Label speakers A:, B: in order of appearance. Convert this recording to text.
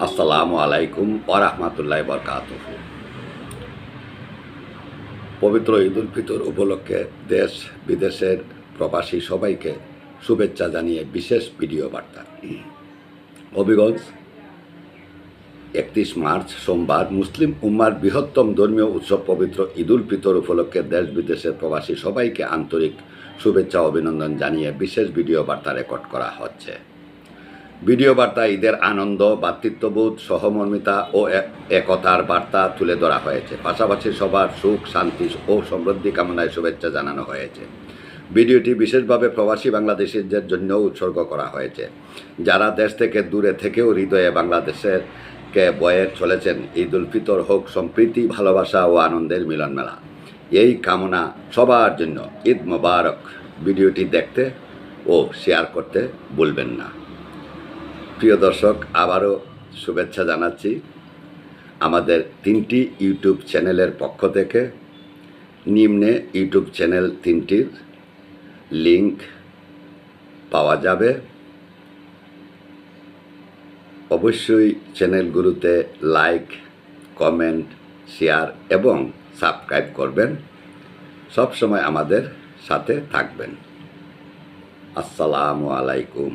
A: আসসালামু আলাইকুম ওয়া রাহমাতুল্লাহি ওয়া বারাকাতুহু। পবিত্র ঈদুল ফিতর উপলক্ষে দেশ বিদেশের প্রবাসী সবাইকে শুভেচ্ছা জানিয়ে বিশেষ ভিডিও বার্তা। হবিগঞ্জ 31 মার্চ সোমবার মুসলিম উম্মার বৃহত্তম ধর্মীয় উৎসব পবিত্র ঈদুল ফিতর উপলক্ষে দেশ বিদেশের প্রবাসী সবাইকে আন্তরিক শুভেচ্ছা অভিনন্দন জানিয়ে বিশেষ ভিডিও বার্তা রেকর্ড করা হচ্ছে। ভিডিও বার্তা ঈদের আনন্দ, ভ্রাতৃত্ববোধ, সহমর্মিতা ও একতার বার্তা তুলে ধরা হয়েছে। পাশাপাশি সবার সুখ, শান্তি ও সমৃদ্ধি কামনায় শুভেচ্ছা জানানো হয়েছে। ভিডিওটি বিশেষভাবে প্রবাসী বাংলাদেশিদের জন্য উৎসর্গ করা হয়েছে, যারা দেশ থেকে দূরে থেকেও হৃদয়ে বাংলাদেশকে বয়ে চলেছেন। ঈদুল ফিতর হোক সম্প্রীতি, ভালোবাসা ও আনন্দের মিলন মেলা। এই কামনা সবার জন্য। ঈদ মোবারক। ভিডিওটি দেখতে ও শেয়ার করতে ভুলবেন না। প্রিয় দর্শক, আবারও শুভেচ্ছা জানাচ্ছি আমাদের 3টি ইউটিউব চ্যানেলের পক্ষ থেকে। নিম্নে ইউটিউব চ্যানেল 3টির লিংক পাওয়া যাবে। অবশ্যই চ্যানেলগুলোতে লাইক, কমেন্ট, শেয়ার এবং সাবস্ক্রাইব করবেন। সবসময় আমাদের সাথে থাকবেন। আসসালামু আলাইকুম।